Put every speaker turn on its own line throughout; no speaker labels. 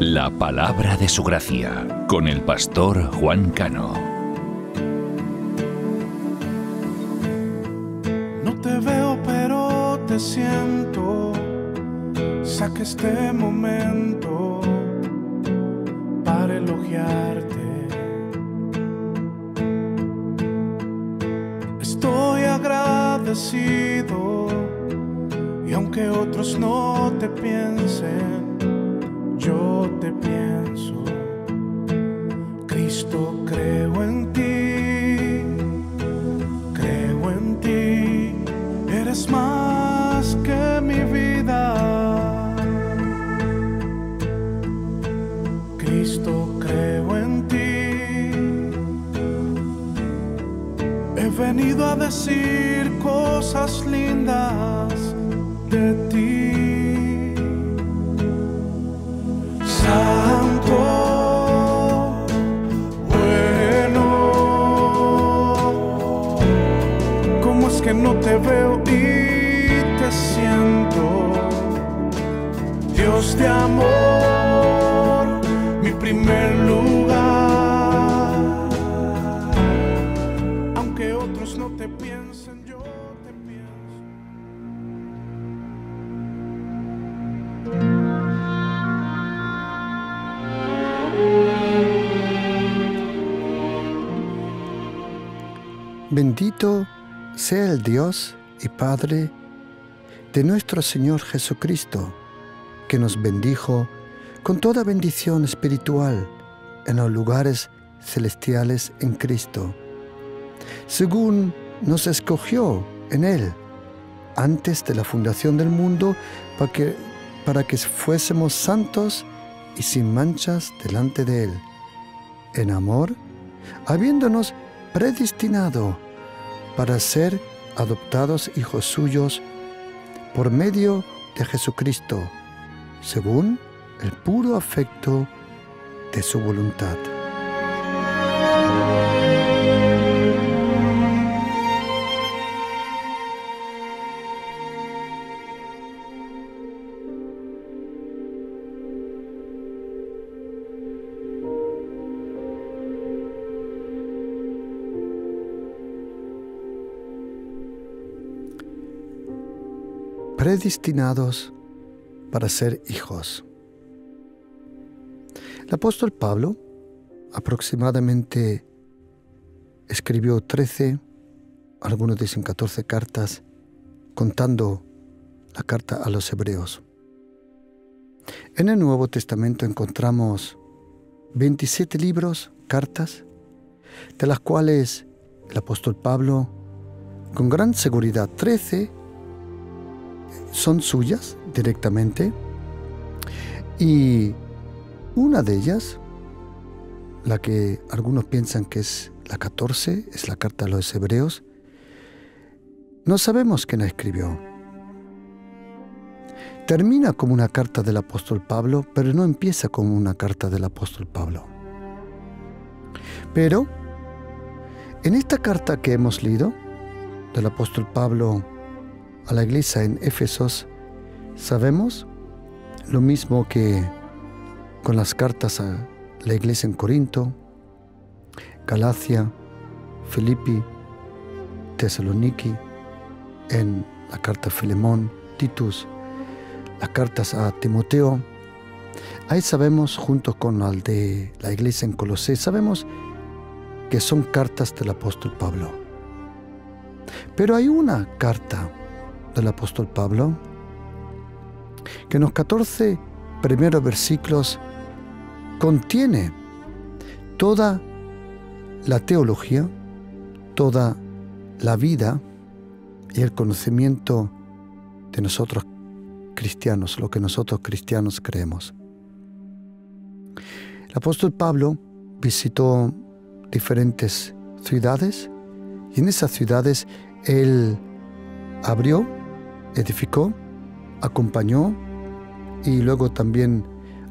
La palabra de su gracia, con el pastor Juan Cano.
No te veo, pero te siento. Saca este momento para elogiarte. Estoy agradecido, y aunque otros no te piensen, yo te pienso. Cristo, creo en ti, eres más que mi vida. Cristo, creo en ti, he venido a decir cosas lindas de ti. Santo, bueno, ¿cómo es que no te veo y te siento? Dios de amor, mi primer lugar. Aunque otros no te piensen, yo te pienso.
Bendito sea el Dios y Padre de nuestro Señor Jesucristo, que nos bendijo con toda bendición espiritual en los lugares celestiales en Cristo, según nos escogió en Él antes de la fundación del mundo, para que fuésemos santos y sin manchas delante de Él, en amor, habiéndonos predestinado para ser adoptados hijos suyos por medio de Jesucristo, según el puro afecto de su voluntad. Predestinados para ser hijos. El apóstol Pablo aproximadamente escribió 13, algunos dicen 14 cartas, contando la carta a los hebreos. En el Nuevo Testamento encontramos 27 libros, cartas, de las cuales el apóstol Pablo, con gran seguridad, 13 son suyas directamente, y una de ellas, la que algunos piensan que es la 14, es la carta a los hebreos. No sabemos quién la escribió. Termina como una carta del apóstol Pablo, pero no empieza como una carta del apóstol Pablo. Pero en esta carta que hemos leído del apóstol Pablo a la iglesia en Éfesos, sabemos lo mismo que con las cartas a la iglesia en Corinto, Galacia, Filipi, Tesaloniki, en la carta a Filemón, Titus, las cartas a Timoteo. Ahí sabemos, junto con la de la iglesia en Colosés, sabemos que son cartas del apóstol Pablo. Pero hay una carta del apóstol Pablo que en los 14 primeros versículos contiene toda la teología, toda la vida y el conocimiento de nosotros cristianos, lo que nosotros cristianos creemos. El apóstol Pablo visitó diferentes ciudades, y en esas ciudades él abrió, edificó, acompañó, y luego también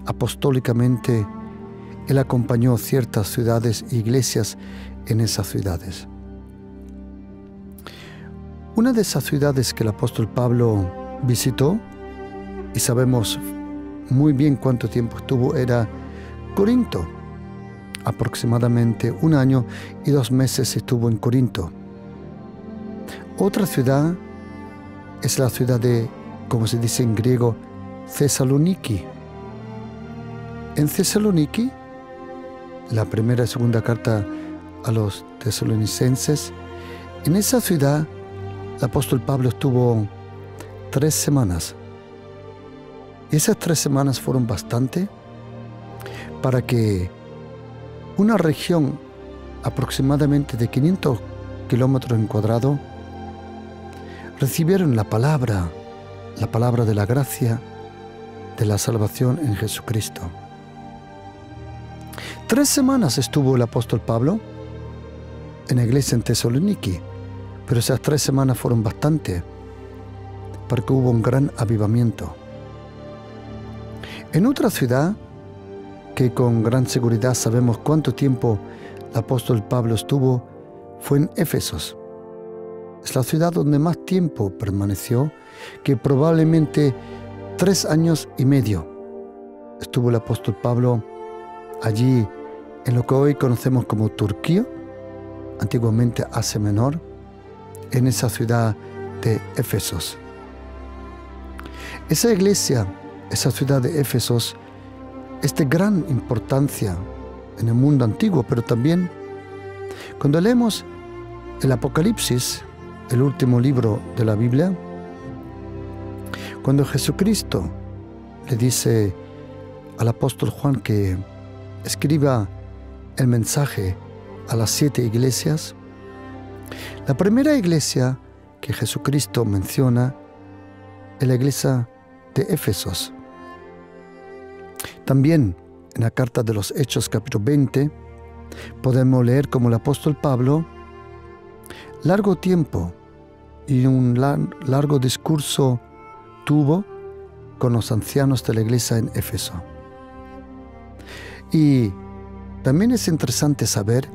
apostólicamente él acompañó ciertas ciudades e iglesias en esas ciudades. Una de esas ciudades que el apóstol Pablo visitó, y sabemos muy bien cuánto tiempo estuvo era Corinto. Aproximadamente 1 año y 2 meses estuvo en Corinto. Otra ciudad es la ciudad de, como se dice en griego, Tesaloniki. En Tesaloniki, la primera y segunda carta a los tesalonicenses, en esa ciudad el apóstol Pablo estuvo 3 semanas. Y esas 3 semanas fueron bastante para que una región aproximadamente de 500 kilómetros en cuadrado recibieron la palabra de la gracia, de la salvación en Jesucristo. 3 semanas estuvo el apóstol Pablo en la iglesia en Tesaloniki, pero esas 3 semanas fueron bastante porque hubo un gran avivamiento. En otra ciudad, que con gran seguridad sabemos cuánto tiempo el apóstol Pablo estuvo, fue en Éfesos. Es la ciudad donde más tiempo permaneció, que probablemente 3 años y medio estuvo el apóstol Pablo allí en lo que hoy conocemos como Turquía, antiguamente Asia Menor, en esa ciudad de Éfesos. Esa iglesia, esa ciudad de Éfesos, es de gran importancia en el mundo antiguo, pero también cuando leemos el Apocalipsis, el último libro de la Biblia, cuando Jesucristo le dice al apóstol Juan que escriba el mensaje a las 7 iglesias, la primera iglesia que Jesucristo menciona es la iglesia de Éfesos. También en la carta de los Hechos capítulo 20 podemos leer como el apóstol Pablo largo tiempo y un largo discurso tuvo con los ancianos de la iglesia en Éfeso. Y también es interesante saber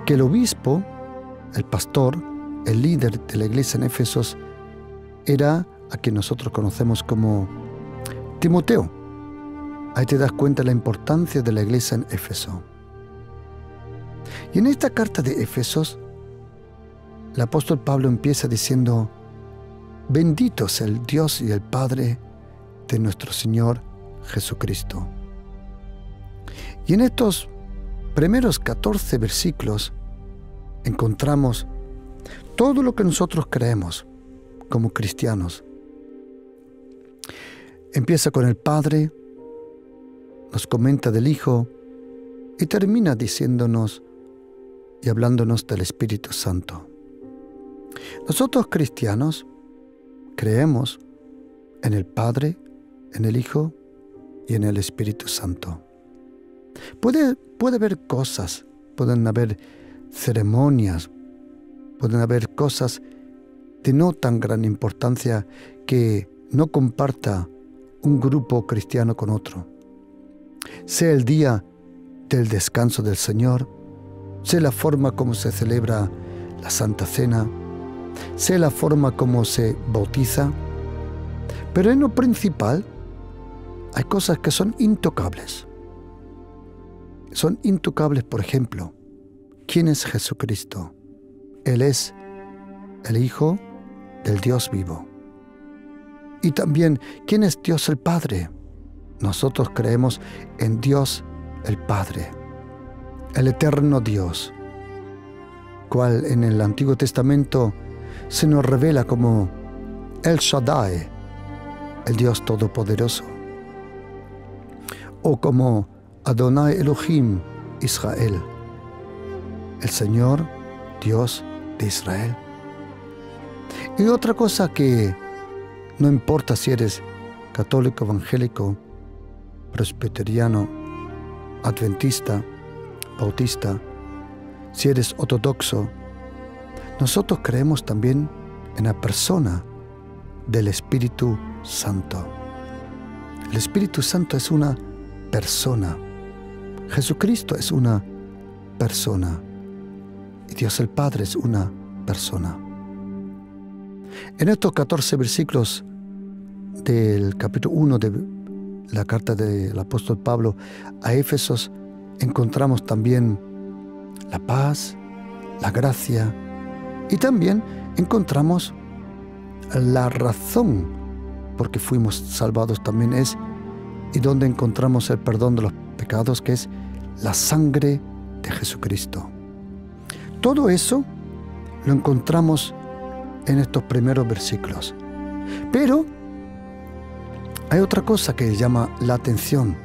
que el obispo, el pastor, el líder de la iglesia en Éfesos, era a quien nosotros conocemos como Timoteo. Ahí te das cuenta de la importancia de la iglesia en Éfeso. Y en esta carta de Éfesos, el apóstol Pablo empieza diciendo: bendito sea el Dios y el Padre de nuestro Señor Jesucristo. Y en estos primeros 14 versículos encontramos todo lo que nosotros creemos como cristianos. Empieza con el Padre, nos comenta del Hijo y termina diciéndonos y hablándonos del Espíritu Santo. Nosotros cristianos creemos en el Padre, en el Hijo y en el Espíritu Santo. Puede haber cosas, pueden haber ceremonias, pueden haber cosas de no tan gran importancia que no comparta un grupo cristiano con otro. Sea el día del descanso del Señor, sea la forma como se celebra la Santa Cena, sea la forma como se bautiza, pero en lo principal hay cosas que son intocables. Son intocables, por ejemplo, ¿quién es Jesucristo? Él es el Hijo del Dios vivo. Y también, ¿quién es Dios el Padre? Nosotros creemos en Dios el Padre, el eterno Dios, cual en el Antiguo Testamento se nos revela como El Shaddai, el Dios Todopoderoso, o como Adonai Elohim Israel, el Señor Dios de Israel. Y otra cosa que no importa si eres católico, evangélico, presbiteriano, adventista, bautista, si eres ortodoxo, nosotros creemos también en la persona del Espíritu Santo. El Espíritu Santo es una persona. Jesucristo es una persona. Y Dios el Padre es una persona. En estos 14 versículos del capítulo 1 de la carta del apóstol Pablo a Éfesos, encontramos también la paz, la gracia, y también encontramos la razón por qué fuimos salvados también y donde encontramos el perdón de los pecados, que es la sangre de Jesucristo. Todo eso lo encontramos en estos primeros versículos. Pero hay otra cosa que llama la atención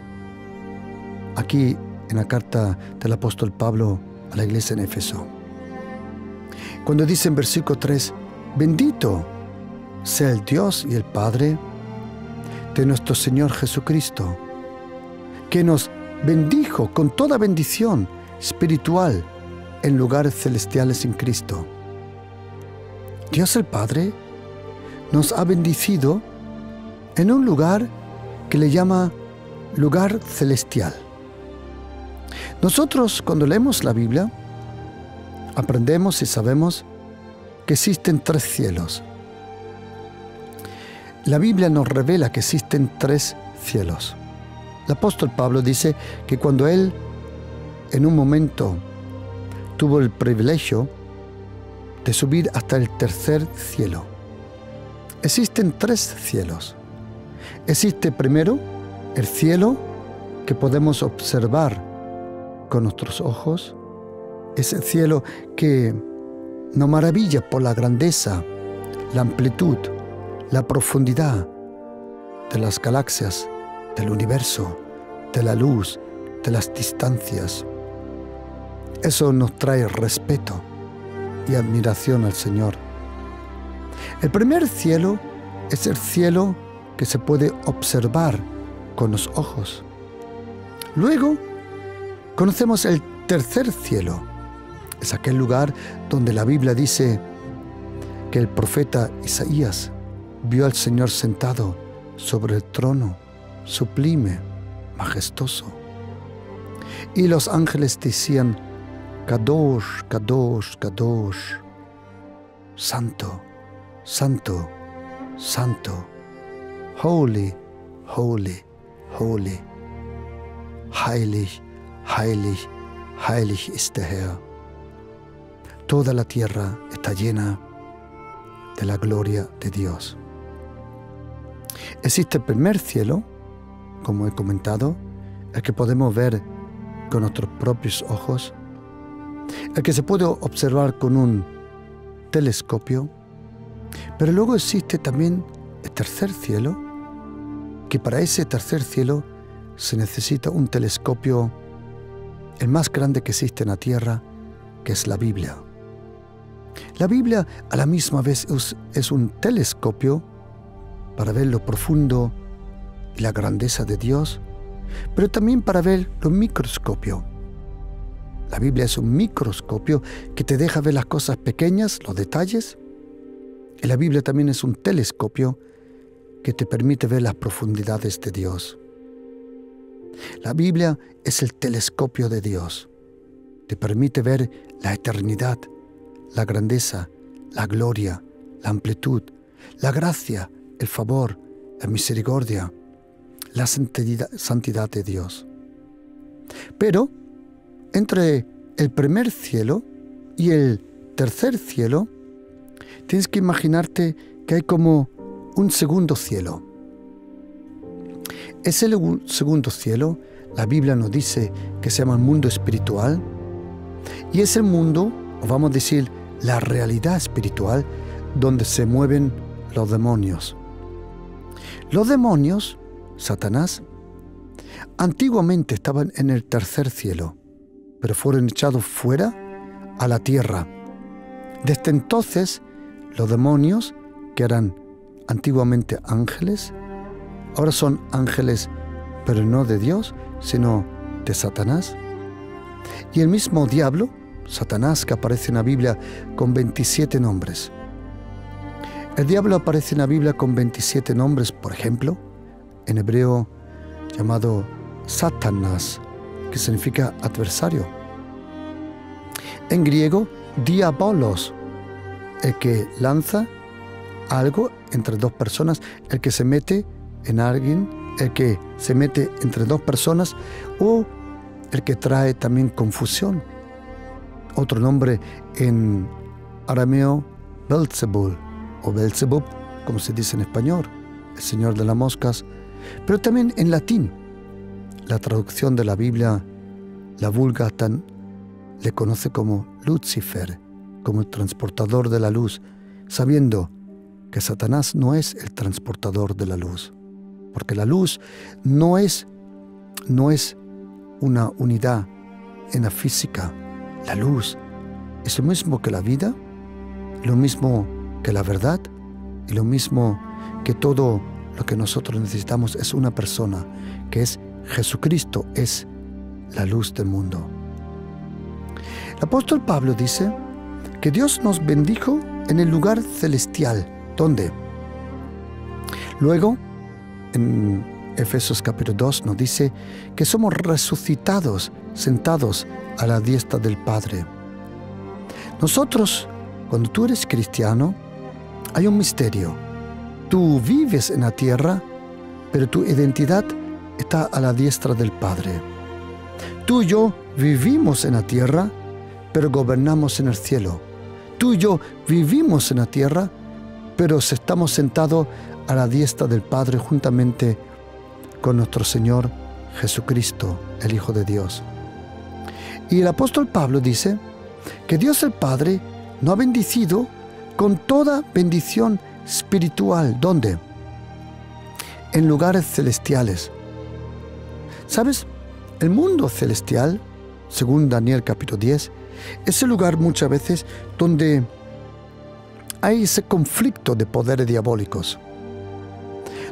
aquí en la carta del apóstol Pablo a la iglesia en Éfeso. Cuando dice en versículo 3, bendito sea el Dios y el Padre de nuestro Señor Jesucristo, que nos bendijo con toda bendición espiritual en lugares celestiales en Cristo. Dios el Padre nos ha bendecido en un lugar que le llama lugar celestial. Nosotros, cuando leemos la Biblia, aprendemos y sabemos que existen 3 cielos. La Biblia nos revela que existen 3 cielos. El apóstol Pablo dice que cuando él, en un momento, tuvo el privilegio de subir hasta el 3er cielo. Existen 3 cielos. Existe primero el cielo que podemos observar con nuestros ojos, ese cielo que nos maravilla por la grandeza, la amplitud, la profundidad de las galaxias, del universo, de la luz, de las distancias. Eso nos trae respeto y admiración al Señor. El primer cielo es el cielo que se puede observar con los ojos. Luego conocemos el 3er cielo. Es aquel lugar donde la Biblia dice que el profeta Isaías vio al Señor sentado sobre el trono, sublime, majestuoso. Y los ángeles decían, Kadosh, Kadosh, Kadosh, Santo, Santo, Santo, Holy, Holy, Holy, Heilig, Heilig, Heilig ist der Herr. Toda la tierra está llena de la gloria de Dios. Existe el primer cielo, como he comentado, el que podemos ver con nuestros propios ojos, el que se puede observar con un telescopio, pero luego existe también el 3er cielo, que para ese 3er cielo se necesita un telescopio, el más grande que existe en la tierra, que es la Biblia. La Biblia a la misma vez es un telescopio para ver lo profundo y la grandeza de Dios, pero también para ver lo microscopio. La Biblia es un microscopio que te deja ver las cosas pequeñas, los detalles, y la Biblia también es un telescopio que te permite ver las profundidades de Dios. La Biblia es el telescopio de Dios. Te permite ver la eternidad, la grandeza, la gloria, la amplitud, la gracia, el favor, la misericordia, la santidad de Dios. Pero entre el primer cielo y el 3er cielo, tienes que imaginarte que hay como un segundo cielo. Ese segundo cielo, la Biblia nos dice que se llama el mundo espiritual, y es el mundo, o vamos a decir, la realidad espiritual, donde se mueven los demonios. Los demonios, Satanás, antiguamente estaban en el 3er cielo, pero fueron echados fuera a la tierra. Desde entonces, los demonios, que eran antiguamente ángeles, ahora son ángeles, pero no de Dios, sino de Satanás. Y el mismo diablo, Satanás, que aparece en la Biblia con 27 nombres. El diablo aparece en la Biblia con 27 nombres, por ejemplo, en hebreo llamado Satanás, que significa adversario. En griego, diabolos, el que lanza algo entre dos personas, el que se mete en alguien el que se mete entre dos personas o el que trae también confusión. Otro nombre en arameo, Belzebul, o Belzebub, como se dice en español, el señor de las moscas, pero también en latín. La traducción de la Biblia, la Vulgata, le conoce como Lucifer, como el transportador de la luz, sabiendo que Satanás no es el transportador de la luz, porque la luz no es una unidad en la física. La luz es lo mismo que la vida, lo mismo que la verdad y lo mismo que todo lo que nosotros necesitamos. Es una persona que es Jesucristo, es la luz del mundo. El apóstol Pablo dice que Dios nos bendijo en el lugar celestial. ¿Dónde? Luego, en Efesios capítulo 2 nos dice que somos resucitados, sentados a la diestra del Padre. Nosotros, cuando tú eres cristiano, hay un misterio. Tú vives en la tierra, pero tu identidad está a la diestra del Padre. Tú y yo vivimos en la tierra, pero gobernamos en el cielo. Tú y yo vivimos en la tierra, pero estamos sentados a la diestra del Padre juntamente con nuestro Señor Jesucristo, el Hijo de Dios. Y el apóstol Pablo dice que Dios el Padre nos ha bendecido con toda bendición espiritual. ¿Dónde? En lugares celestiales. ¿Sabes? El mundo celestial, según Daniel capítulo 10, es el lugar muchas veces donde hay ese conflicto de poderes diabólicos.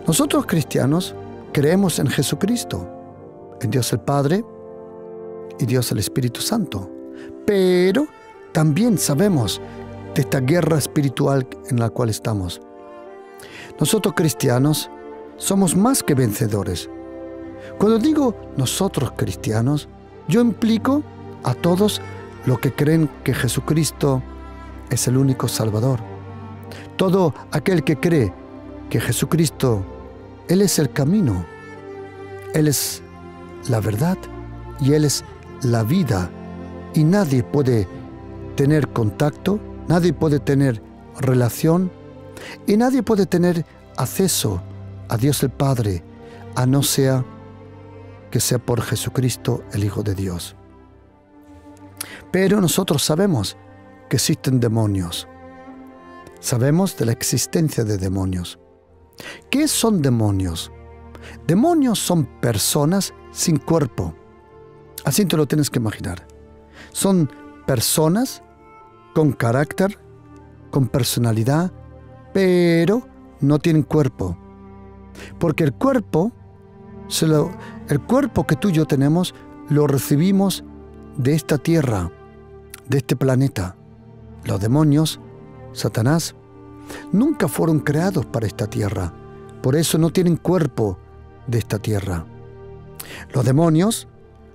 Nosotros cristianos creemos en Jesucristo, en Dios el Padre y Dios el Espíritu Santo, pero también sabemos de esta guerra espiritual en la cual estamos. Nosotros cristianos somos más que vencedores. Cuando digo nosotros cristianos, yo implico a todos los que creen que Jesucristo es el único Salvador. Todo aquel que cree que Jesucristo, Él es el camino, Él es la verdad y Él es la vida. Y nadie puede tener contacto, nadie puede tener relación y nadie puede tener acceso a Dios el Padre, a no ser que sea por Jesucristo, el Hijo de Dios. Pero nosotros sabemos que existen demonios. Sabemos de la existencia de demonios. ¿Qué son demonios? Demonios son personas sin cuerpo. Así te lo tienes que imaginar. Son personas con carácter, con personalidad, pero no tienen cuerpo. Porque el cuerpo que tú y yo tenemos, lo recibimos de esta tierra, de este planeta. Los demonios, Satanás, nunca fueron creados para esta tierra. Por eso no tienen cuerpo de esta tierra. Los demonios,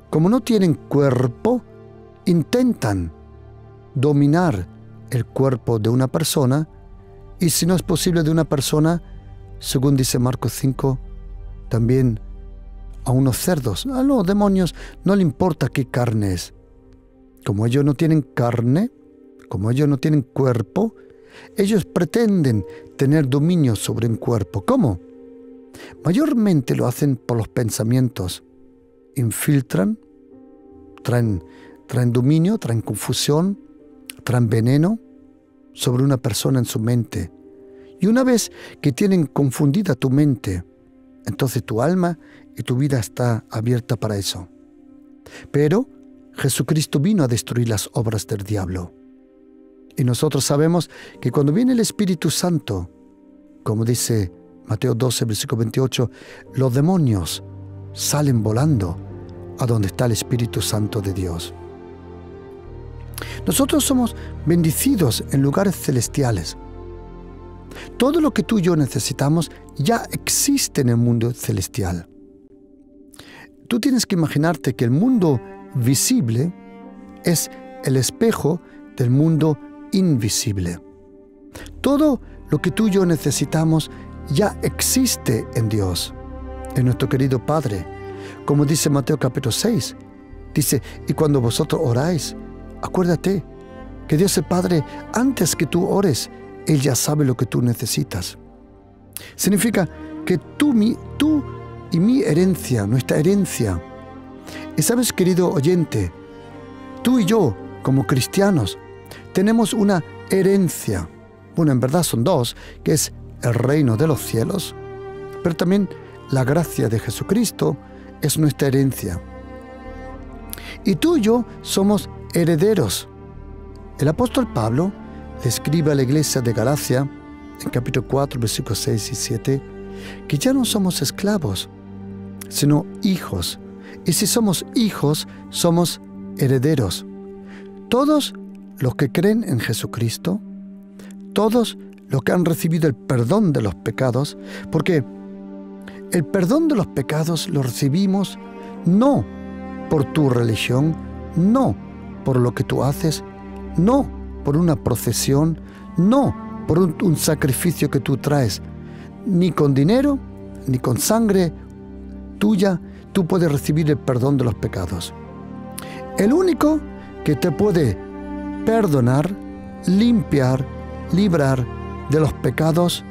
como no tienen cuerpo, intentan dominar el cuerpo de una persona, y si no es posible de una persona, según dice Marcos 5, también a unos cerdos. A los demonios no le importa qué carne es. Como ellos no tienen carne, como ellos no tienen cuerpo, ellos pretenden tener dominio sobre un cuerpo. ¿Cómo? Mayormente lo hacen por los pensamientos. Infiltran, traen dominio, traen confusión, traen veneno sobre una persona en su mente. Y una vez que tienen confundida tu mente, entonces tu alma y tu vida está abierta para eso. Pero Jesucristo vino a destruir las obras del diablo. Y nosotros sabemos que cuando viene el Espíritu Santo, como dice Mateo 12, versículo 28, los demonios salen volando a donde está el Espíritu Santo de Dios. Nosotros somos bendecidos en lugares celestiales. Todo lo que tú y yo necesitamos ya existe en el mundo celestial. Tú tienes que imaginarte que el mundo visible es el espejo del mundo invisible. Todo lo que tú y yo necesitamos ya existe en Dios. es nuestro querido Padre. Como dice Mateo capítulo 6, dice, y cuando vosotros oráis, acuérdate que Dios el Padre, antes que tú ores, Él ya sabe lo que tú necesitas. Significa que tú y mi herencia, nuestra herencia. Y sabes, querido oyente, tú y yo, como cristianos, tenemos una herencia. Bueno, en verdad son dos, que es el reino de los cielos, pero también la gracia de Jesucristo es nuestra herencia. Y tú y yo somos herederos. El apóstol Pablo le escribe a la iglesia de Galacia, en capítulo 4, versículos 6 y 7, que ya no somos esclavos, sino hijos. Y si somos hijos, somos herederos. Todos los que creen en Jesucristo, todos los que han recibido el perdón de los pecados, porque el perdón de los pecados lo recibimos no por tu religión, no por lo que tú haces, no por una procesión, no por un sacrificio que tú traes, ni con dinero, ni con sangre tuya, tú puedes recibir el perdón de los pecados. El único que te puede perdonar, limpiar, librar de los pecados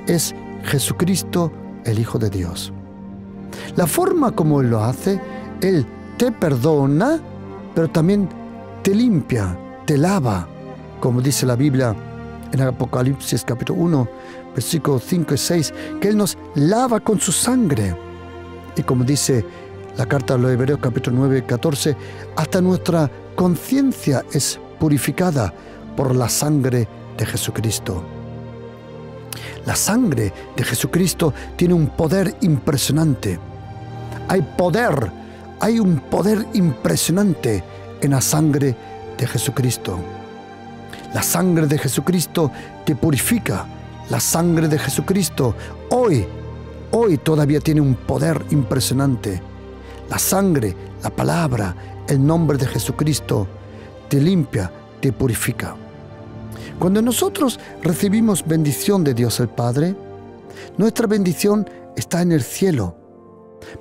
es Jesucristo, el Hijo de Dios. La forma como Él lo hace, Él te perdona, pero también te limpia, te lava, como dice la Biblia en Apocalipsis capítulo 1, versículos 5 y 6, que Él nos lava con su sangre. Y como dice la carta a los Hebreos capítulo 9, 14, hasta nuestra conciencia es purificada por la sangre de Jesucristo. La sangre de Jesucristo tiene un poder impresionante. Hay un poder impresionante en la sangre de Jesucristo. La sangre de Jesucristo te purifica. La sangre de Jesucristo hoy todavía tiene un poder impresionante. La sangre, la palabra, el nombre de Jesucristo te limpia, te purifica. Cuando nosotros recibimos bendición de Dios el Padre, nuestra bendición está en el cielo,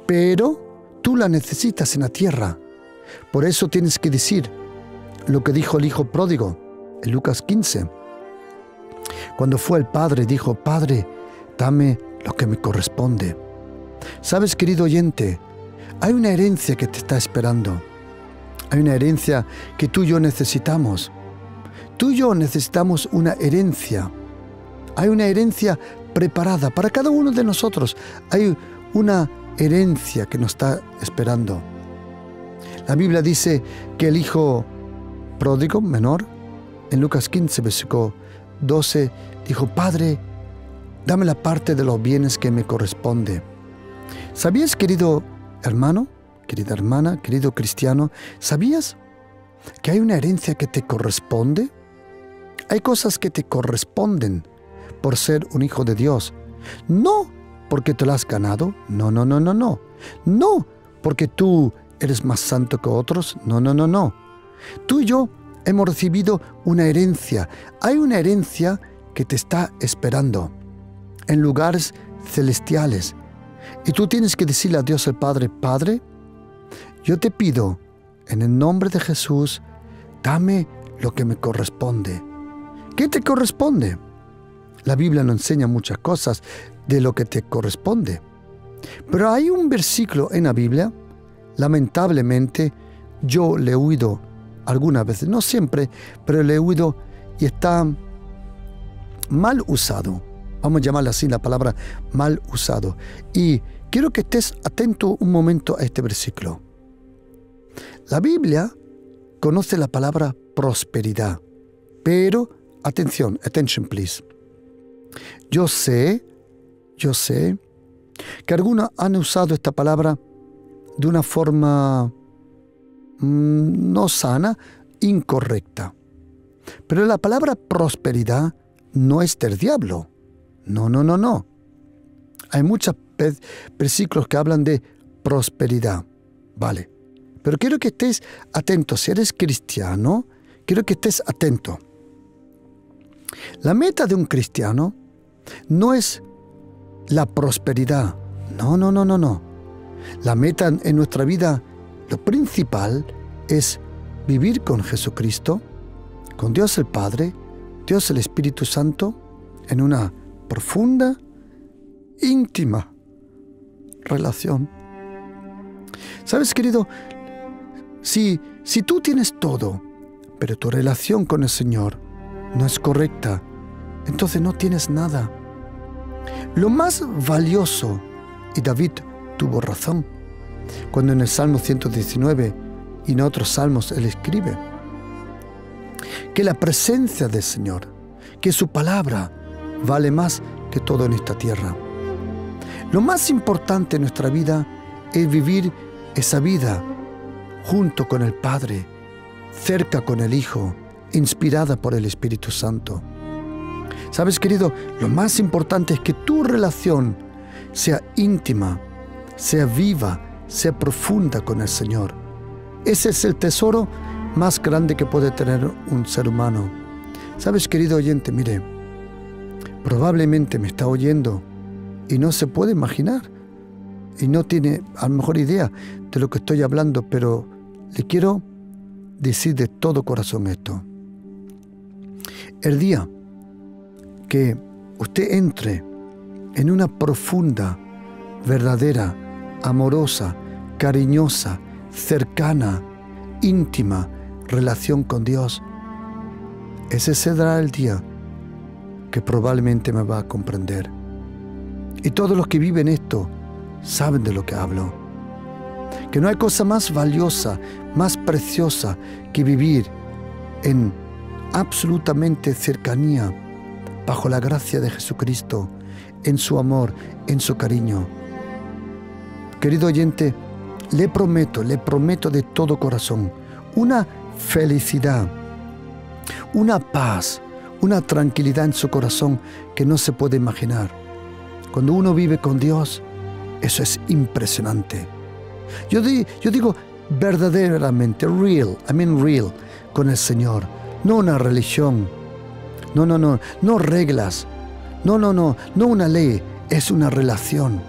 pero tú la necesitas en la tierra. Por eso tienes que decir lo que dijo el hijo pródigo en Lucas 15. Cuando fue el padre, dijo, Padre, dame lo que me corresponde. Sabes, querido oyente, hay una herencia que te está esperando. Hay una herencia que tú y yo necesitamos. Tú y yo necesitamos una herencia. Hay una herencia preparada para cada uno de nosotros. Hay una herencia que nos está esperando. La Biblia dice que el hijo pródigo menor, en Lucas 15, versículo 12, dijo, Padre, dame la parte de los bienes que me corresponde. ¿Sabías, querido hermano, querida hermana, querido cristiano, sabías que hay una herencia que te corresponde? Hay cosas que te corresponden por ser un hijo de Dios. No porque te lo has ganado. No. No porque tú eres más santo que otros. No. Tú y yo hemos recibido una herencia. Hay una herencia que te está esperando en lugares celestiales. Y tú tienes que decirle a Dios el Padre, Padre, yo te pido en el nombre de Jesús, dame lo que me corresponde. ¿Qué te corresponde? La Biblia nos enseña muchas cosas de lo que te corresponde. Pero hay un versículo en la Biblia, lamentablemente, yo le he oído algunas veces, no siempre, pero le he oído y está mal usado. Vamos a llamarle así la palabra mal usado. Y quiero que estés atento un momento a este versículo. La Biblia conoce la palabra prosperidad, pero atención, attention please. Yo sé que algunos han usado esta palabra de una forma no sana, incorrecta. Pero la palabra prosperidad no es del diablo. No. Hay muchos versículos que hablan de prosperidad. Vale. Pero quiero que estés atento. Si eres cristiano, quiero que estés atento. La meta de un cristiano no es la prosperidad. No, no, no, no, no. La meta en nuestra vida, lo principal, es vivir con Jesucristo, con Dios el Padre, Dios el Espíritu Santo, en una profunda, íntima relación. ¿Sabes, querido? Si tú tienes todo, pero tu relación con el Señor no es correcta, entonces no tienes nada. Lo más valioso, y David tuvo razón, cuando en el Salmo 119 y en otros salmos él escribe, que la presencia del Señor, que su palabra vale más que todo en esta tierra. Lo más importante en nuestra vida es vivir esa vida junto con el Padre, cerca con el Hijo, inspirada por el Espíritu Santo. ¿Sabes, querido? Lo más importante es que tu relación sea íntima, sea viva, sea profunda con el Señor. Ese es el tesoro más grande que puede tener un ser humano. ¿Sabes, querido oyente? Mire, probablemente me está oyendo y no se puede imaginar y no tiene a lo mejor idea de lo que estoy hablando, pero le quiero decir de todo corazón esto. El día que usted entre en una profunda, verdadera, amorosa, cariñosa, cercana, íntima relación con Dios, ese será el día que probablemente me va a comprender. Y todos los que viven esto saben de lo que hablo. Que no hay cosa más valiosa, más preciosa que vivir en absolutamente cercanía, bajo la gracia de Jesucristo, en su amor, en su cariño. Querido oyente, le prometo de todo corazón, una felicidad, una paz, una tranquilidad en su corazón que no se puede imaginar. Cuando uno vive con Dios, eso es impresionante. Yo digo verdaderamente, real, con el Señor, no una religión, no reglas, no una ley, es una relación.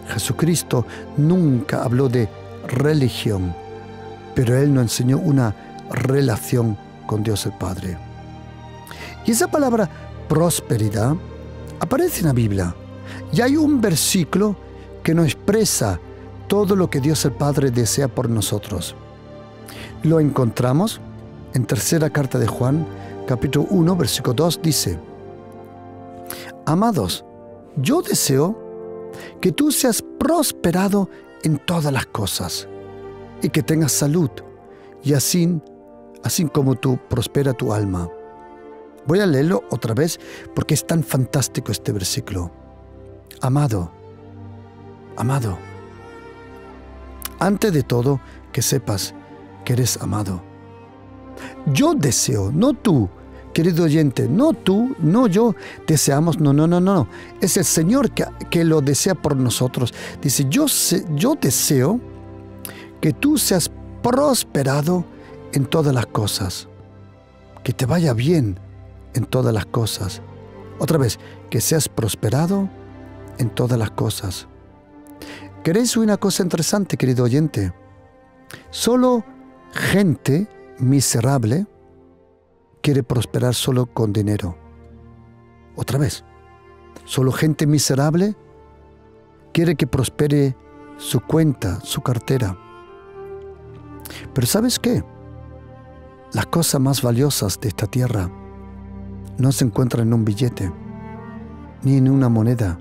Jesucristo nunca habló de religión, pero Él nos enseñó una relación con Dios el Padre. Y esa palabra prosperidad aparece en la Biblia. Y hay un versículo que nos expresa todo lo que Dios el Padre desea por nosotros. Lo encontramos en tercera carta de Juan, capítulo 1, versículo 2, dice: Amados, yo deseo que tú seas prosperado en todas las cosas y que tengas salud, y así como tú prospera tu alma. Voy a leerlo otra vez porque es tan fantástico este versículo. Amado, antes de todo que sepas que eres amado. Yo deseo, no tú, querido oyente, no tú, no yo, deseamos, no. Es el Señor que lo desea por nosotros. Dice, yo deseo que tú seas prosperado en todas las cosas, que te vaya bien en todas las cosas. Otra vez, que seas prosperado en todas las cosas. ¿Queréis una cosa interesante, querido oyente? Solo gente miserable quiere prosperar solo con dinero. Otra vez, solo gente miserable quiere que prospere su cuenta, su cartera. Pero ¿sabes qué? Las cosas más valiosas de esta tierra no se encuentran en un billete, ni en una moneda.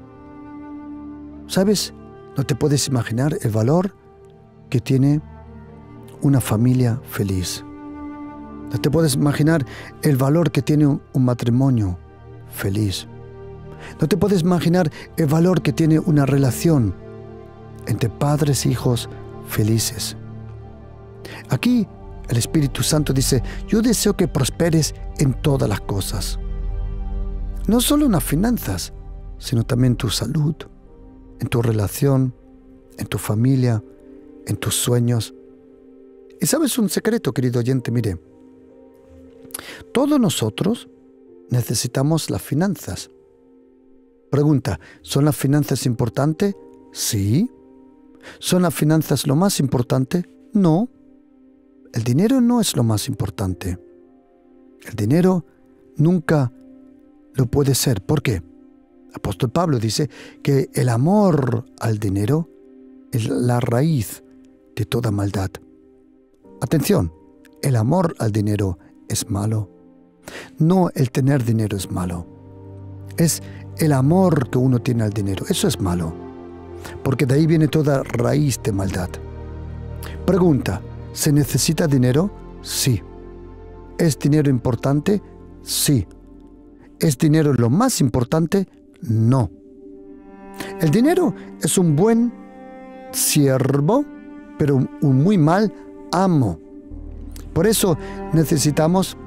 ¿Sabes? No te puedes imaginar el valor que tiene una familia feliz. No te puedes imaginar el valor que tiene un matrimonio feliz. No te puedes imaginar el valor que tiene una relación entre padres e hijos felices. Aquí el Espíritu Santo dice, yo deseo que prosperes en todas las cosas. No solo en las finanzas, sino también en tu salud, en tu relación, en tu familia, en tus sueños. Y sabes un secreto, querido oyente, mire, todos nosotros necesitamos las finanzas. Pregunta, ¿son las finanzas importantes? Sí. ¿Son las finanzas lo más importante? No. El dinero no es lo más importante. El dinero nunca lo puede ser. ¿Por qué? El apóstol Pablo dice que el amor al dinero es la raíz de toda maldad. Atención, el amor al dinero es malo. No el tener dinero es malo. Es el amor que uno tiene al dinero. Eso es malo. Porque de ahí viene toda raíz de maldad. Pregunta, ¿se necesita dinero? Sí. ¿Es dinero importante? Sí. ¿Es dinero lo más importante? No. El dinero es un buen siervo, pero un muy mal amo. Por eso necesitamos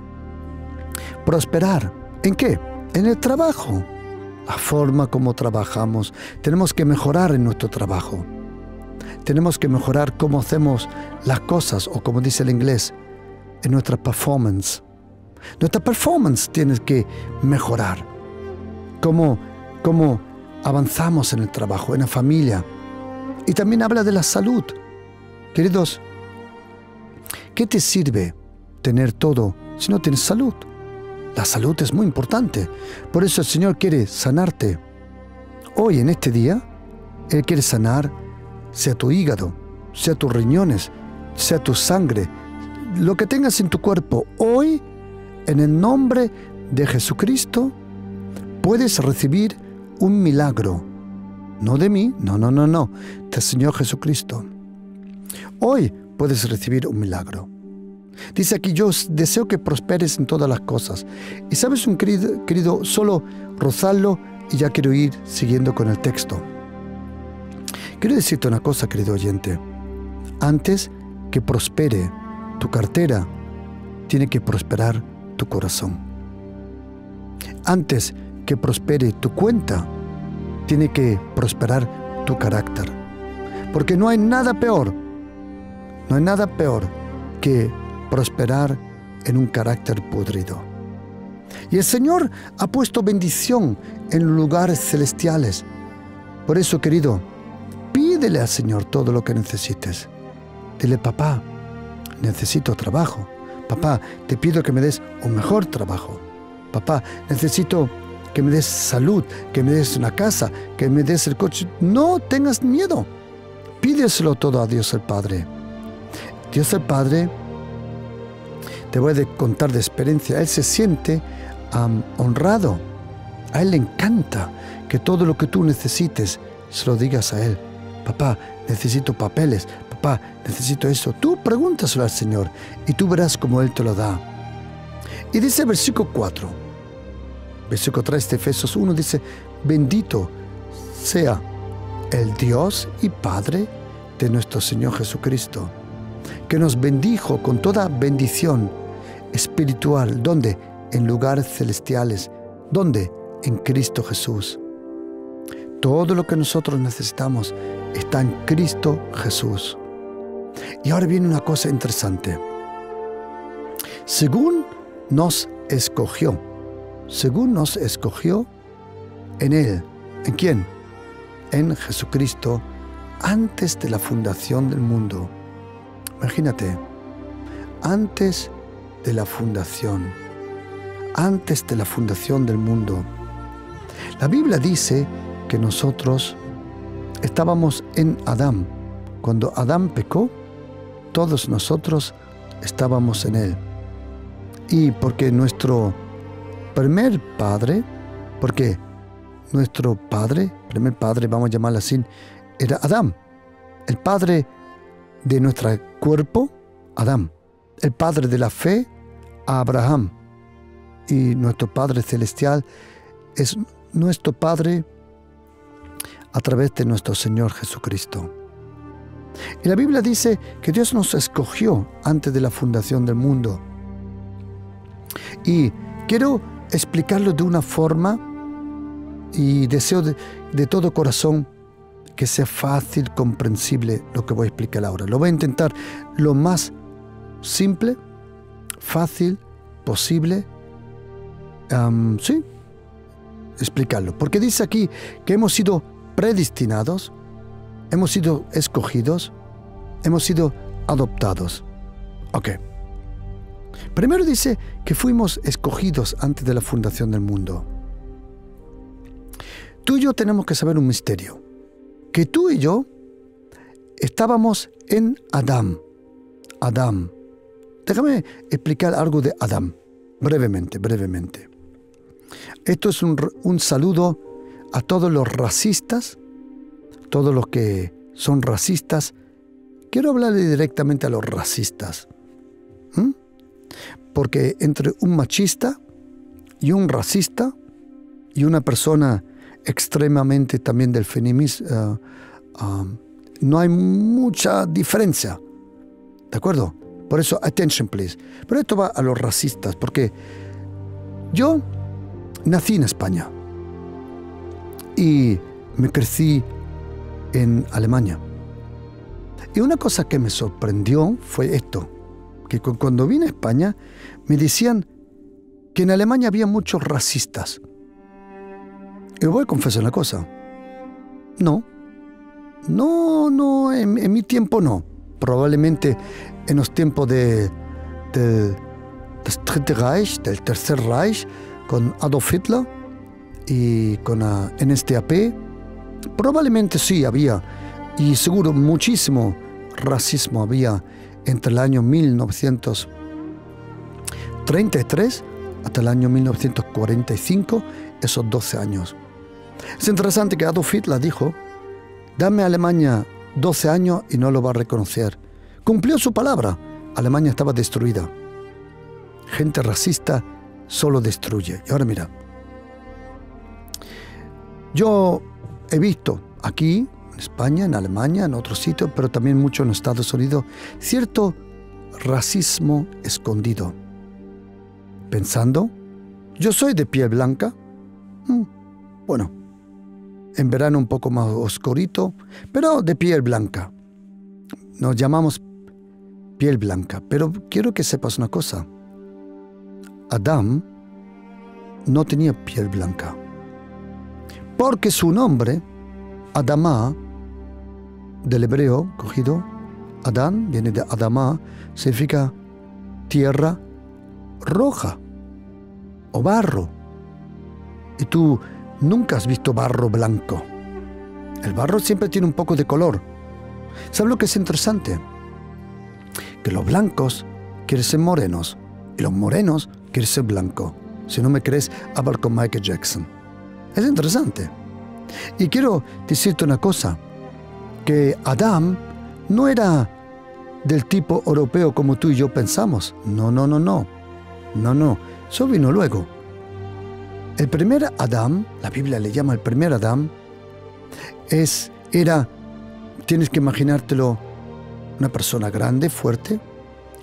prosperar. ¿En qué? En el trabajo. La forma como trabajamos. Tenemos que mejorar en nuestro trabajo. Tenemos que mejorar cómo hacemos las cosas, o como dice el inglés, en nuestra performance. Nuestra performance tiene que mejorar. Cómo avanzamos en el trabajo, en la familia. Y también habla de la salud. Queridos, ¿qué te sirve tener todo si no tienes salud? La salud es muy importante. Por eso el Señor quiere sanarte. Hoy, en este día, Él quiere sanar, sea tu hígado, sea tus riñones, sea tu sangre, lo que tengas en tu cuerpo. Hoy, en el nombre de Jesucristo, puedes recibir un milagro. No de mí, no, del Señor Jesucristo. Hoy puedes recibir un milagro. Dice aquí, yo deseo que prosperes en todas las cosas. Y sabes, querido, solo rozarlo y ya quiero ir siguiendo con el texto. Quiero decirte una cosa, querido oyente. Antes que prospere tu cartera, tiene que prosperar tu corazón. Antes que prospere tu cuenta, tiene que prosperar tu carácter. Porque no hay nada peor que prosperar en un carácter podrido. Y el Señor ha puesto bendición en lugares celestiales. Por eso, querido, pídele al Señor todo lo que necesites. Dile, papá, necesito trabajo. Papá, te pido que me des un mejor trabajo. Papá, necesito que me des salud, que me des una casa, que me des el coche. No tengas miedo. Pídeselo todo a Dios el Padre. Dios el Padre, te voy a contar de experiencia, Él se siente honrado. A Él le encanta que todo lo que tú necesites se lo digas a Él. Papá, necesito papeles. Papá, necesito eso. Tú pregúntaselo al Señor y tú verás cómo Él te lo da. Y dice el versículo 4. Versículo 3 de Efesios 1 dice, bendito sea el Dios y Padre de nuestro Señor Jesucristo, que nos bendijo con toda bendición espiritual. ¿Dónde? En lugares celestiales. ¿Dónde? En Cristo Jesús. Todo lo que nosotros necesitamos está en Cristo Jesús. Y ahora viene una cosa interesante. Según nos escogió en Él. ¿En quién? En Jesucristo, antes de la fundación del mundo. Imagínate, antes de la fundación del mundo. La Biblia dice que nosotros estábamos en Adán. Cuando Adán pecó, todos nosotros estábamos en él. Y porque nuestro primer padre, primer padre, vamos a llamarlo así, era Adán. El padre de nuestro cuerpo, Adán. El padre de la fe, Abraham. Y nuestro Padre Celestial es nuestro Padre a través de nuestro Señor Jesucristo. Y la Biblia dice que Dios nos escogió antes de la fundación del mundo. Y quiero explicarlo de una forma y deseo de todo corazón que sea fácil, comprensible lo que voy a explicar ahora. Lo voy a intentar lo más simple, fácil, posible. Explicarlo. Porque dice aquí que hemos sido predestinados hemos sido escogidos, hemos sido adoptados. Ok. Primero dice que fuimos escogidos antes de la fundación del mundo. Tú y yo tenemos que saber un misterio. Que tú y yo estábamos en Adán. Adán. Déjame explicar algo de Adán. Brevemente. Esto es un saludo a todos los racistas, todos los que son racistas. Quiero hablarle directamente a los racistas. Porque entre un machista y un racista y una persona extremadamente también del feminismo, no hay mucha diferencia. ¿De acuerdo? Por eso, attention please. Pero esto va a los racistas, porque yo nací en España y me crecí en Alemania. Y una cosa que me sorprendió fue esto, que cuando vine a España me decían que en Alemania había muchos racistas. Y voy a confesar una cosa. No, en mi tiempo no. Probablemente en los tiempos del Tercer Reich, con Adolf Hitler y con la NSDAP, probablemente sí había, y seguro muchísimo racismo había entre el año 1933 hasta el año 1945, esos 12 años. Es interesante que Adolf Hitler dijo: dame a Alemania 12 años y no lo va a reconocer. Cumplió su palabra. Alemania estaba destruida. Gente racista solo destruye. Y ahora mira, yo he visto aquí, en España, en Alemania, en otros sitios, pero también mucho en los Estados Unidos, cierto racismo escondido. Pensando, yo soy de piel blanca. Bueno, en verano un poco más oscurito, pero de piel blanca. Nos llamamos piel blanca. Pero quiero que sepas una cosa. Adán no tenía piel blanca. Porque su nombre, Adamá, del hebreo cogido, Adán, viene de Adamá, significa tierra roja o barro. Y tú nunca has visto barro blanco. El barro siempre tiene un poco de color. ¿Sabes lo que es interesante? Que los blancos quieren ser morenos y los morenos quieren ser blancos. Si no me crees, habla con Michael Jackson. Es interesante. Y quiero decirte una cosa, que Adán no era del tipo europeo como tú y yo pensamos. No. Eso vino luego. El primer Adán, la Biblia le llama el primer Adán, tienes que imaginártelo, una persona grande, fuerte,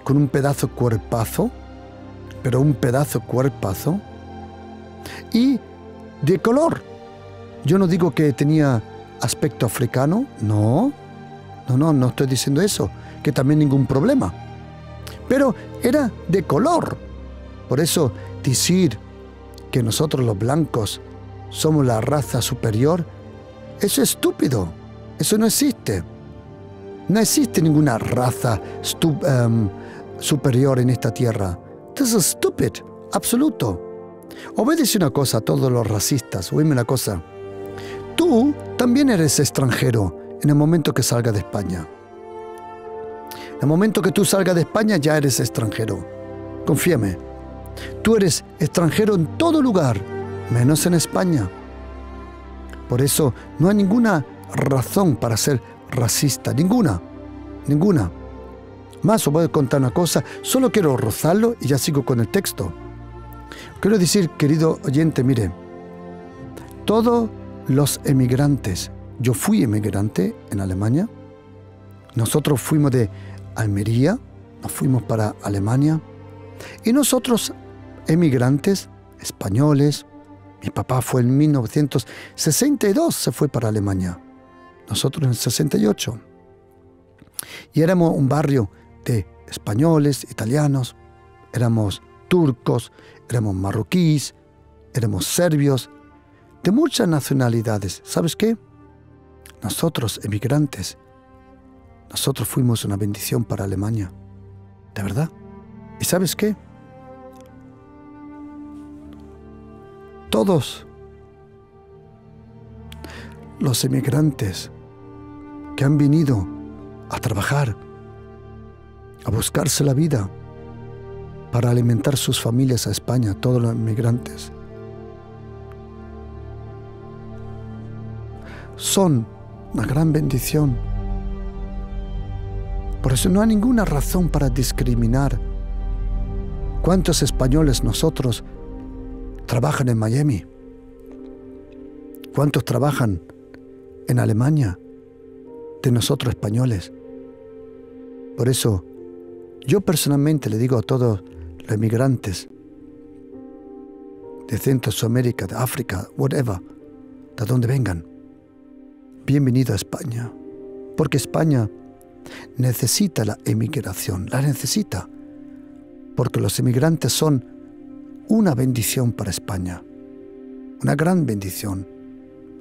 con un pedazo cuerpazo, pero un pedazo cuerpazo, y de color. Yo no digo que tenía aspecto africano, no estoy diciendo eso, que también ningún problema. Pero era de color. Por eso decir que nosotros los blancos somos la raza superior, eso es estúpido. Eso no existe. No existe ninguna raza superior en esta tierra. This is stupid, absoluto. Os voy a decir una cosa a todos los racistas, oíme una cosa. Tú también eres extranjero en el momento que salgas de España. En el momento que tú salgas de España ya eres extranjero. Confíame. Tú eres extranjero en todo lugar, menos en España. Por eso no hay ninguna razón para ser racista. Ninguna. Más os voy a contar una cosa. Solo quiero rozarlo y ya sigo con el texto. Quiero decir, querido oyente, mire. Todos los emigrantes. Yo fui emigrante en Alemania. Nosotros fuimos de Almería. Nos fuimos para Alemania. Y nosotros, emigrantes españoles, mi papá fue en 1962, se fue para Alemania. Nosotros en el 68. Y éramos un barrio de españoles, italianos, éramos turcos, éramos marroquíes, éramos serbios, de muchas nacionalidades. ¿Sabes qué? nosotros, emigrantes, nosotros fuimos una bendición para Alemania. ¿De verdad? ¿Y sabes qué? Todos los emigrantes que han venido a trabajar, a buscarse la vida para alimentar sus familias a España, todos los inmigrantes, son una gran bendición. Por eso no hay ninguna razón para discriminar. ¿Cuántos españoles nosotros trabajan en Miami? ¿Cuántos trabajan en Alemania de nosotros españoles? Por eso, yo personalmente le digo a todos los inmigrantes de Centro, Sudamérica, de África, whatever, de donde vengan, bienvenido a España, porque España necesita la emigración, la necesita, porque los inmigrantes son una bendición para España, una gran bendición.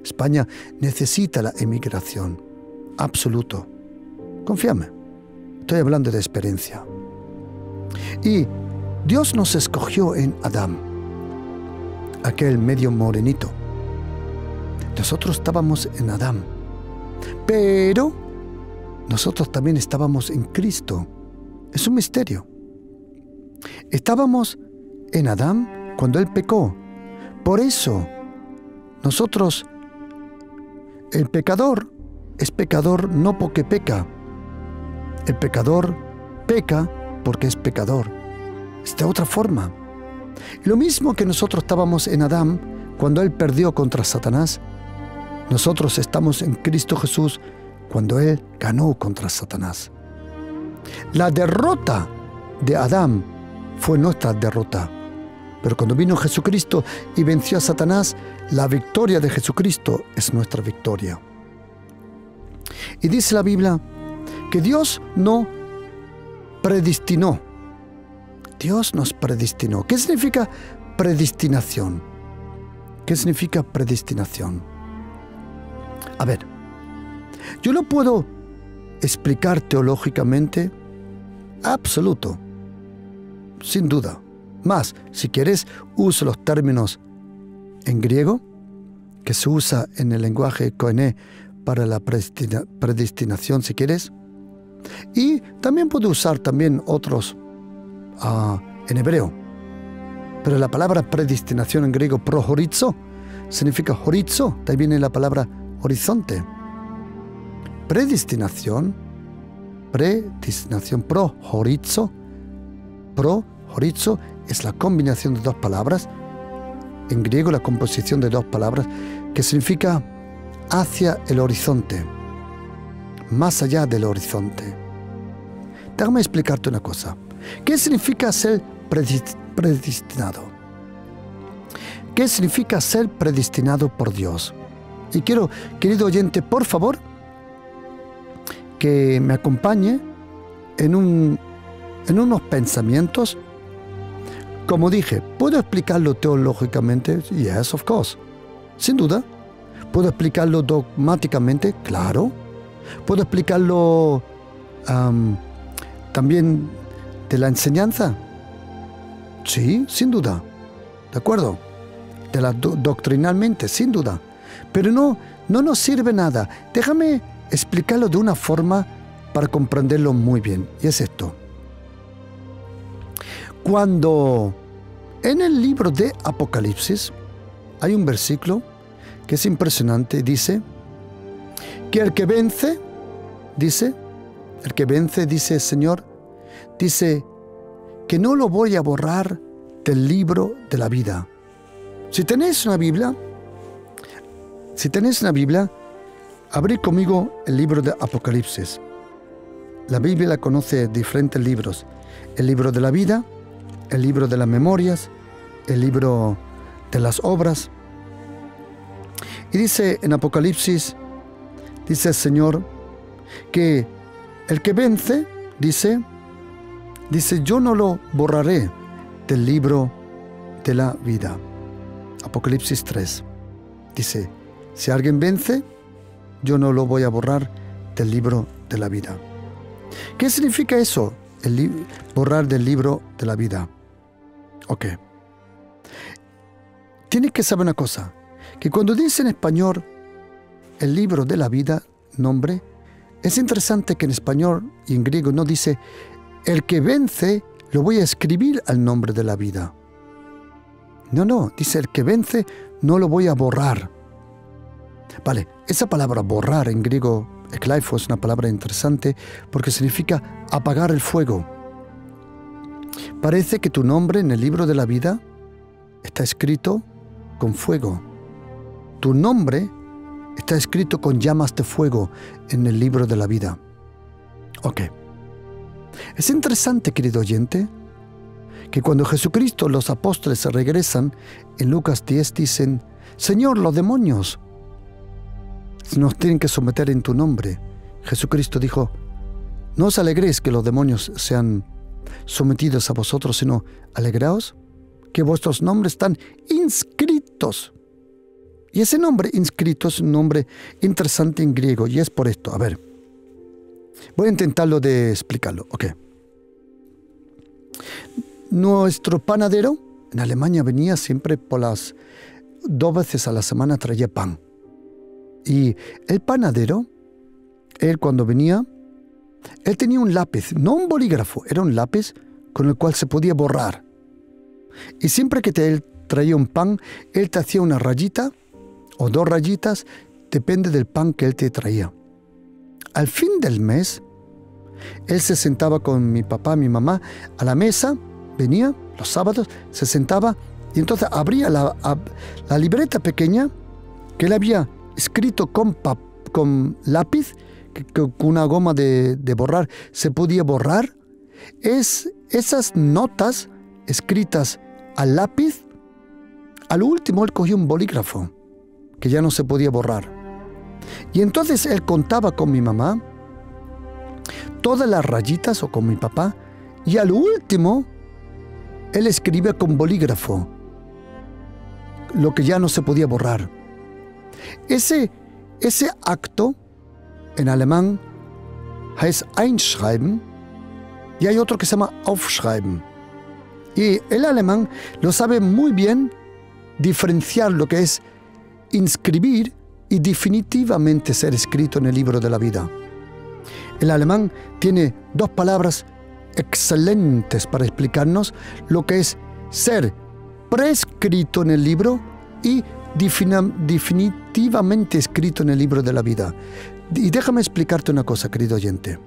España necesita la emigración, absoluto. Confíame, estoy hablando de experiencia. Y Dios nos escogió en Adán, aquel medio morenito. Nosotros estábamos en Adán, pero nosotros también estábamos en Cristo. Es un misterio. Estábamos en Adán cuando Él pecó. Por eso, nosotros, el pecador es pecador no porque peca. El pecador peca porque es pecador. Es de otra forma. Y lo mismo que nosotros estábamos en Adán cuando Él perdió contra Satanás, nosotros estamos en Cristo Jesús cuando Él ganó contra Satanás. La derrota de Adán fue nuestra derrota. Pero cuando vino Jesucristo y venció a Satanás, la victoria de Jesucristo es nuestra victoria. Y dice la Biblia que Dios no predestinó. Dios nos predestinó. ¿Qué significa predestinación? ¿Qué significa predestinación? A ver, yo lo puedo explicar teológicamente, absoluto, sin duda. Más, si quieres, uso los términos en griego, que se usa en el lenguaje koiné para la predestinación, si quieres. Y también puedo usar también otros en hebreo. Pero la palabra predestinación en griego, prohorizo, significa horizo, de ahí viene la palabra horizonte. Predestinación, prohorizo es la combinación de dos palabras, en griego la composición de dos palabras, que significa hacia el horizonte, más allá del horizonte. Déjame explicarte una cosa. ¿Qué significa ser predestinado? ¿Qué significa ser predestinado por Dios? Y quiero, querido oyente, por favor, que me acompañe en unos pensamientos. Como dije, ¿puedo explicarlo teológicamente? Yes, of course. Sin duda. ¿Puedo explicarlo dogmáticamente? Claro. ¿Puedo explicarlo también de la enseñanza? Sí, sin duda. ¿De acuerdo? Doctrinalmente, sin duda. Pero no nos sirve nada. Déjame explicarlo de una forma para comprenderlo muy bien. Y es esto. Cuando en el libro de Apocalipsis hay un versículo que es impresionante, dice que el que vence, dice el Señor, dice que no lo voy a borrar del libro de la vida. Si tenéis una Biblia, abrid conmigo el libro de Apocalipsis. La Biblia la conoce diferentes libros. El libro de la vida, el libro de las memorias, el libro de las obras. Y dice en Apocalipsis, dice el Señor, que el que vence, dice, yo no lo borraré del libro de la vida. Apocalipsis 3. Dice, si alguien vence, yo no lo voy a borrar del libro de la vida. ¿Qué significa eso? Borrar del libro de la vida. Ok. Tienes que saber una cosa, que cuando dice en español el libro de la vida, nombre, es interesante que en español y en griego no dice el que vence lo voy a escribir al nombre de la vida. No, dice el que vence no lo voy a borrar. Vale, esa palabra borrar en griego, eklaifo, es una palabra interesante porque significa apagar el fuego. Parece que tu nombre en el libro de la vida está escrito con fuego. Tu nombre está escrito con llamas de fuego en el libro de la vida. Ok. Es interesante, querido oyente, que cuando Jesucristo, los apóstoles regresan, en Lucas 10 dicen, Señor, los demonios nos tienen que someter en tu nombre. Jesucristo dijo, no os alegréis que los demonios sean sometidos a vosotros, sino alegraos que vuestros nombres están inscritos. Y ese nombre inscrito es un nombre interesante en griego, y es por esto. A ver, voy a intentarlo de explicarlo. Ok. Nuestro panadero en Alemania venía siempre por las 2 veces a la semana, traía pan. Y el panadero, él cuando venía, él tenía un lápiz, no un bolígrafo, era un lápiz con el cual se podía borrar. Y siempre que él traía un pan, él te hacía una rayita o 2 rayitas, depende del pan que él te traía. Al fin del mes, él se sentaba con mi papá, mi mamá, a la mesa, venía los sábados, se sentaba y entonces abría la libreta pequeña que él había escrito con lápiz, que con una goma de borrar se podía borrar. Esas notas escritas al lápiz, al último él cogió un bolígrafo que ya no se podía borrar. Y entonces él contaba con mi mamá todas las rayitas, o con mi papá, y al último él escribía con bolígrafo lo que ya no se podía borrar. Ese acto en alemán heißt einschreiben, y hay otro que se llama aufschreiben. Y el alemán lo sabe muy bien diferenciar lo que es inscribir y definitivamente ser escrito en el libro de la vida. El alemán tiene 2 palabras excelentes para explicarnos lo que es ser prescrito en el libro y definitivamente escrito en el libro de la vida. Y déjame explicarte una cosa, querido oyente.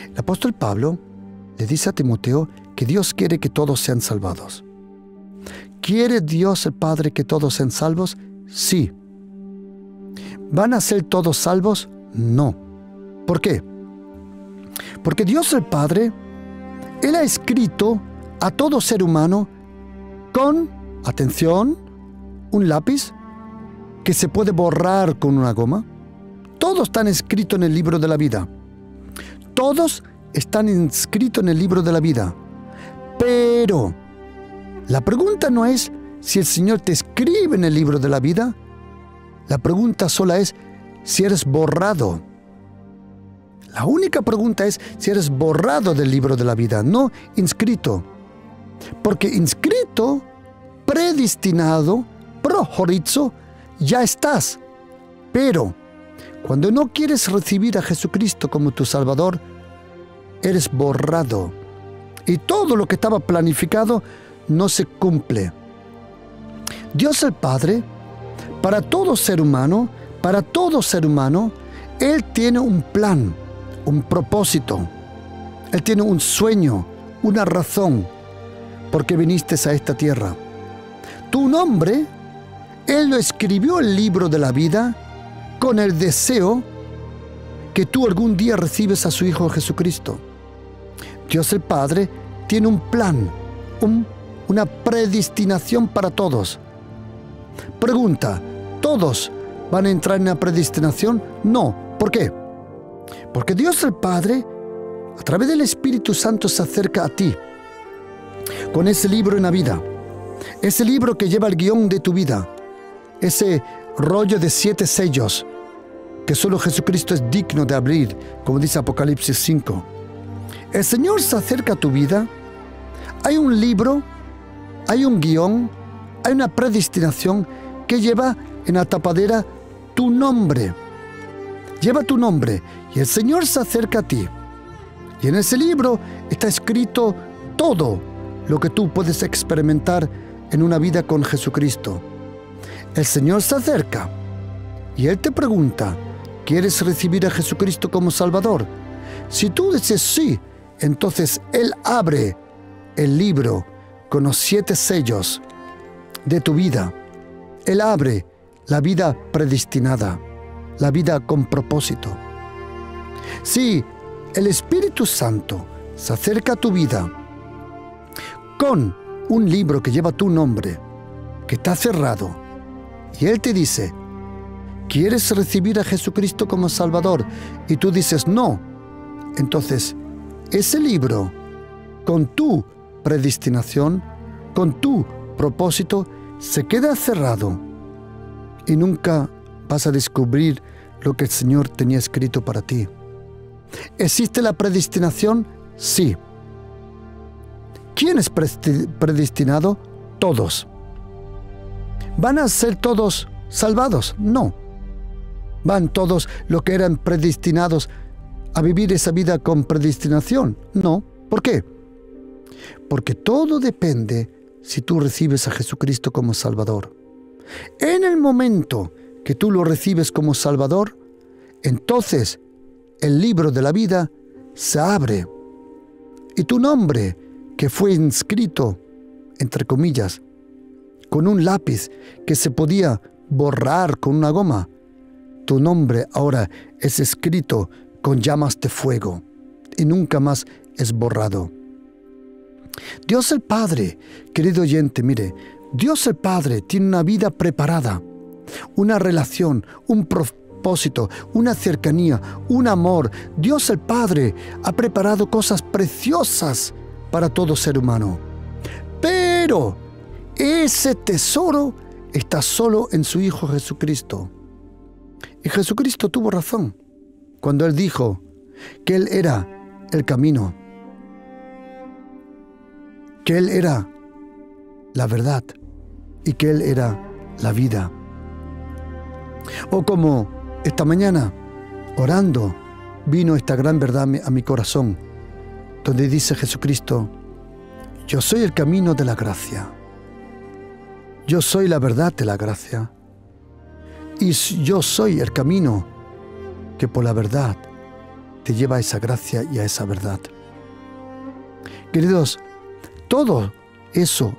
El apóstol Pablo le dice a Timoteo que Dios quiere que todos sean salvados. ¿Quiere Dios el Padre que todos sean salvos? Sí. ¿Van a ser todos salvos? No. ¿Por qué? Porque Dios el Padre, Él ha escrito a todo ser humano con, atención, un lápiz que se puede borrar con una goma. Todos están escritos en el libro de la vida. Todos están inscritos en el libro de la vida. Pero la pregunta no es si el Señor te escribe en el libro de la vida. La pregunta sola es si eres borrado. La única pregunta es si eres borrado del libro de la vida, no inscrito. Porque inscrito, predestinado, prohorizo, ya estás. Pero cuando no quieres recibir a Jesucristo como tu Salvador, eres borrado. Y todo lo que estaba planificado no se cumple. Dios el Padre, para todo ser humano, Él tiene un plan, un propósito. Él tiene un sueño, una razón por qué viniste a esta tierra. Tu nombre, Él lo escribió en el libro de la vida con el deseo que tú algún día recibes a su Hijo Jesucristo. Dios el Padre tiene un plan, una predestinación para todos. Pregunta, ¿todos van a entrar en la predestinación? No. ¿Por qué? Porque Dios el Padre, a través del Espíritu Santo, se acerca a ti con ese libro en la vida. Ese libro que lleva el guión de tu vida. Ese rollo de 7 sellos que solo Jesucristo es digno de abrir, como dice Apocalipsis 5. El Señor se acerca a tu vida. Hay un libro, hay un guión, hay una predestinación que lleva en la tapadera tu nombre. Lleva tu nombre y el Señor se acerca a ti. Y en ese libro está escrito todo lo que tú puedes experimentar en una vida con Jesucristo. El Señor se acerca y Él te pregunta, ¿quieres recibir a Jesucristo como Salvador? Si tú dices sí, entonces Él abre el libro con los 7 sellos de tu vida. Él abre la vida predestinada, la vida con propósito. Si el Espíritu Santo se acerca a tu vida con un libro que lleva tu nombre, que está cerrado, y Él te dice, ¿quieres recibir a Jesucristo como Salvador? Y tú dices no. Entonces, ese libro, con tu predestinación, con tu propósito, se queda cerrado y nunca vas a descubrir lo que el Señor tenía escrito para ti. ¿Existe la predestinación? Sí. ¿Quién es predestinado? Todos. ¿Van a ser todos salvados? No. ¿Van todos los que eran predestinados a vivir esa vida con predestinación? No. ¿Por qué? Porque todo depende si tú recibes a Jesucristo como Salvador. En el momento que tú lo recibes como Salvador, entonces el libro de la vida se abre y tu nombre, que fue inscrito, entre comillas, con un lápiz que se podía borrar con una goma, tu nombre ahora es escrito con llamas de fuego y nunca más es borrado. Dios el Padre, querido oyente, mire, Dios el Padre tiene una vida preparada, una relación, un propósito, una cercanía, un amor. Dios el Padre ha preparado cosas preciosas para todo ser humano. Pero ese tesoro está solo en su Hijo Jesucristo. Y Jesucristo tuvo razón cuando Él dijo que Él era el camino, que Él era la verdad y que Él era la vida. O como esta mañana, orando, vino esta gran verdad a mi corazón, donde dice Jesucristo, yo soy el camino de la gracia, yo soy la verdad de la gracia, y yo soy el camino que por la verdad te lleva a esa gracia y a esa verdad. Queridos, todo eso,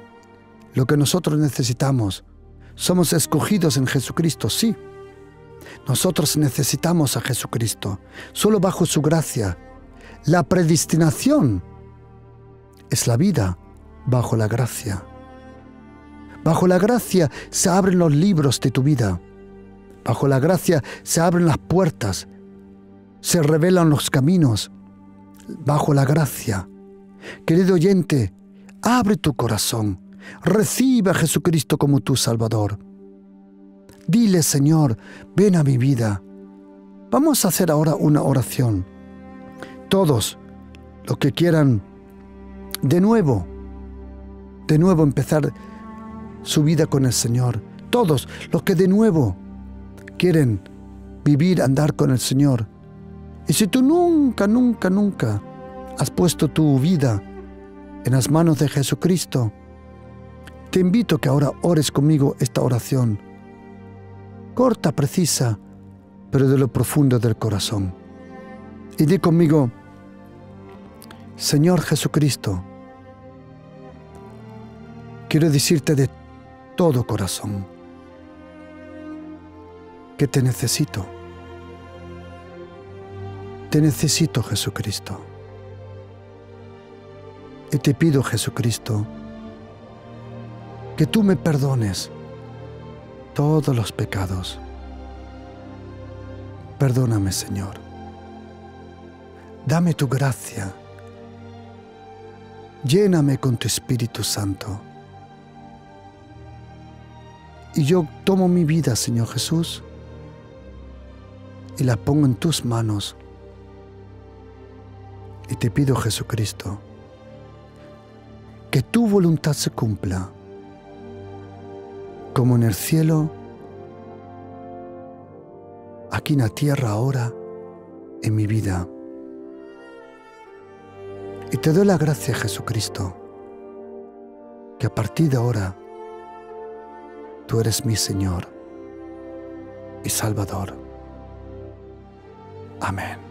lo que nosotros necesitamos, somos escogidos en Jesucristo, sí. Nosotros necesitamos a Jesucristo, solo bajo su gracia. La predestinación es la vida bajo la gracia. Bajo la gracia se abren los libros de tu vida. Bajo la gracia se abren las puertas, se revelan los caminos. Bajo la gracia. Querido oyente, abre tu corazón, recibe a Jesucristo como tu Salvador. Dile, Señor, ven a mi vida. Vamos a hacer ahora una oración. Todos los que quieran de nuevo empezar su vida con el Señor. Todos los que de nuevo quieren vivir, andar con el Señor. Y si tú nunca has puesto tu vida en las manos de Jesucristo, te invito a que ahora ores conmigo esta oración. Corta, precisa, pero de lo profundo del corazón. Y di conmigo, Señor Jesucristo, quiero decirte de todo corazón que te necesito. Te necesito, Jesucristo. Y te pido, Jesucristo, que tú me perdones todos los pecados. Perdóname, Señor. Dame tu gracia. Lléname con tu Espíritu Santo. Y yo tomo mi vida, Señor Jesús, y la pongo en tus manos. Y te pido, Jesucristo, que tu voluntad se cumpla, como en el cielo, aquí en la tierra ahora, en mi vida. Y te doy la gracia, Jesucristo, que a partir de ahora tú eres mi Señor y Salvador. Amén.